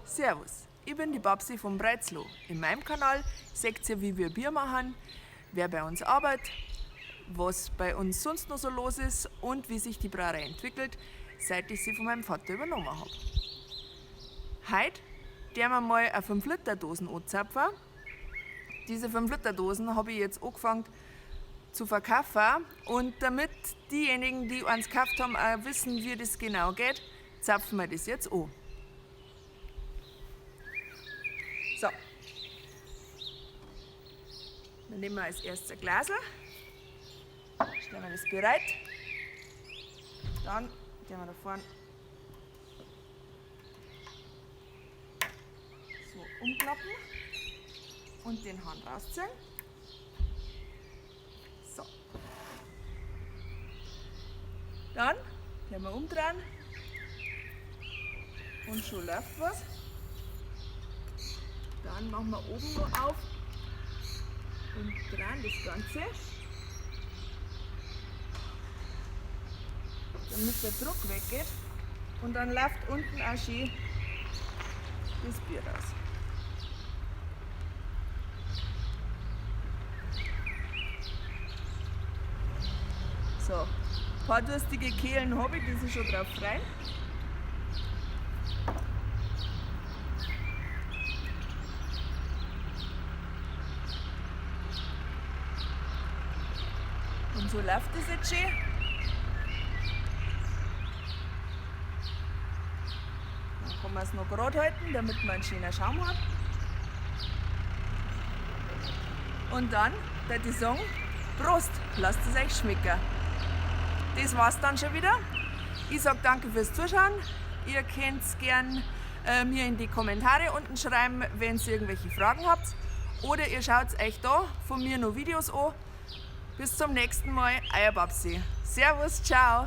Servus, ich bin die Babsi vom Breizlo. In meinem Kanal seht ihr, wie wir Bier machen, wer bei uns arbeitet, was bei uns sonst noch so los ist und wie sich die Brauerei entwickelt, seit ich sie von meinem Vater übernommen habe. Heute werden wir mal eine 5-Liter-Dosen anzapfen. Diese 5-Liter-Dosen habe ich jetzt angefangen zu verkaufen, und damit diejenigen, die eins gekauft haben, auch wissen, wie das genau geht, zapfen wir das jetzt an. So, dann nehmen wir als erstes ein Glasl, stellen wir das bereit, dann gehen wir da vorne so umklappen und den Hahn rausziehen. So. Dann gehen wir umdrehen und schon läuft was. Dann machen wir oben noch auf und drehen das Ganze, damit der Druck weggeht, und dann läuft unten auch schön das Bier raus. So, ein paar durstige Kehlen habe ich, die sind schon drauf frei. Und so läuft das jetzt schön. Dann kann man es noch gerade halten, damit man einen schönen Schaum hat. Und dann würde ich sagen, Prost, lasst es euch schmecken. Das war's dann schon wieder. Ich sage danke fürs Zuschauen. Ihr könnt gern mir in die Kommentare unten schreiben, wenn ihr irgendwelche Fragen habt. Oder ihr schaut euch da von mir noch Videos an. Bis zum nächsten Mal, euer Babsi. Servus, ciao.